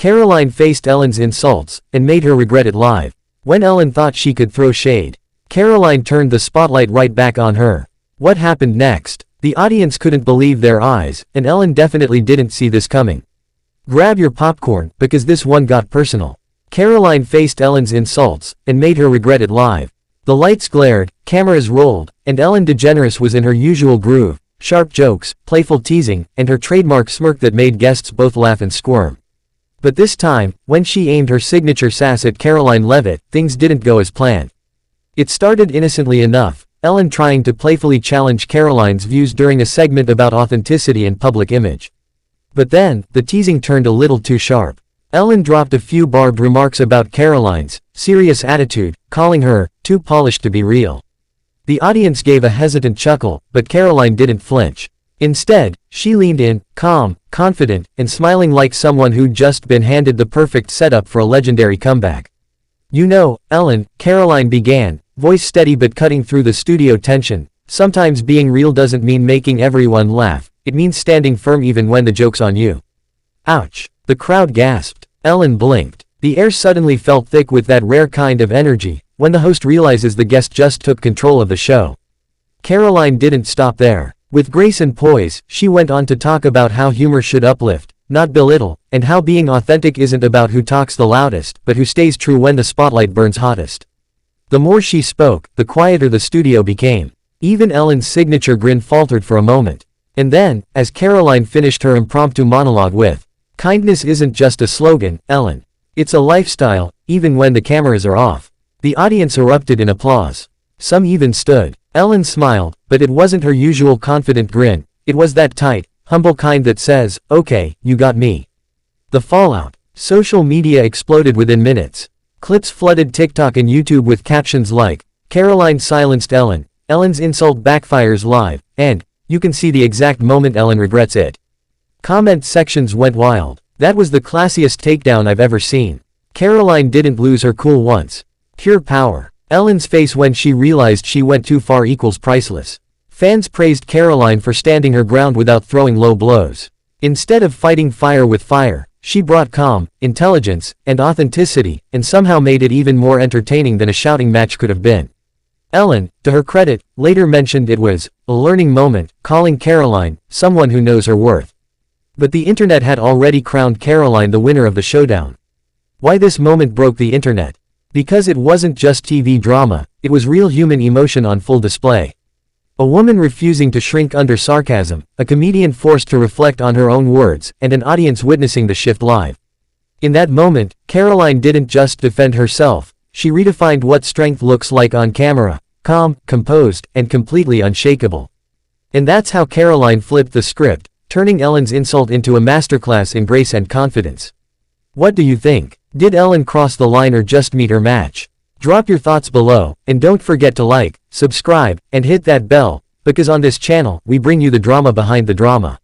Karoline faced Ellen's insults, and made her regret it live. When Ellen thought she could throw shade, Karoline turned the spotlight right back on her. What happened next? The audience couldn't believe their eyes, and Ellen definitely didn't see this coming. Grab your popcorn, because this one got personal. Karoline faced Ellen's insults, and made her regret it live. The lights glared, cameras rolled, and Ellen DeGeneres was in her usual groove, sharp jokes, playful teasing, and her trademark smirk that made guests both laugh and squirm. But this time, when she aimed her signature sass at Karoline Leavitt, things didn't go as planned. It started innocently enough, Ellen trying to playfully challenge Karoline's views during a segment about authenticity and public image. But then, the teasing turned a little too sharp. Ellen dropped a few barbed remarks about Karoline's serious attitude, calling her too polished to be real. The audience gave a hesitant chuckle, but Karoline didn't flinch. Instead, she leaned in, calm, confident, and smiling like someone who'd just been handed the perfect setup for a legendary comeback. You know, Ellen, Karoline began, voice steady but cutting through the studio tension. Sometimes being real doesn't mean making everyone laugh, it means standing firm even when the joke's on you. Ouch. The crowd gasped. Ellen blinked. The air suddenly felt thick with that rare kind of energy, when the host realizes the guest just took control of the show. Karoline didn't stop there. With grace and poise, she went on to talk about how humor should uplift, not belittle, and how being authentic isn't about who talks the loudest, but who stays true when the spotlight burns hottest. The more she spoke, the quieter the studio became. Even Ellen's signature grin faltered for a moment. And then, as Karoline finished her impromptu monologue with, "Kindness isn't just a slogan, Ellen. It's a lifestyle, even when the cameras are off," the audience erupted in applause. Some even stood. Ellen smiled, but it wasn't her usual confident grin, it was that tight, humble kind that says, "Okay, you got me." The fallout. Social media exploded within minutes. Clips flooded TikTok and YouTube with captions like, "Karoline silenced Ellen, Ellen's insult backfires live," and, "You can see the exact moment Ellen regrets it." Comment sections went wild. "That was the classiest takedown I've ever seen. Karoline didn't lose her cool once. Pure power." Ellen's face when she realized she went too far equals priceless. Fans praised Karoline for standing her ground without throwing low blows. Instead of fighting fire with fire, she brought calm, intelligence, and authenticity, and somehow made it even more entertaining than a shouting match could have been. Ellen, to her credit, later mentioned it was a learning moment, calling Karoline someone who knows her worth. But the internet had already crowned Karoline the winner of the showdown. Why this moment broke the internet? Because it wasn't just TV drama, it was real human emotion on full display. A woman refusing to shrink under sarcasm, a comedian forced to reflect on her own words, and an audience witnessing the shift live. In that moment, Karoline didn't just defend herself, she redefined what strength looks like on camera, calm, composed, and completely unshakable. And that's how Karoline flipped the script, turning Ellen's insult into a masterclass in grace and confidence. What do you think? Did Ellen cross the line or just meet her match? Drop your thoughts below, and don't forget to like, subscribe, and hit that bell, because on this channel, we bring you the drama behind the drama.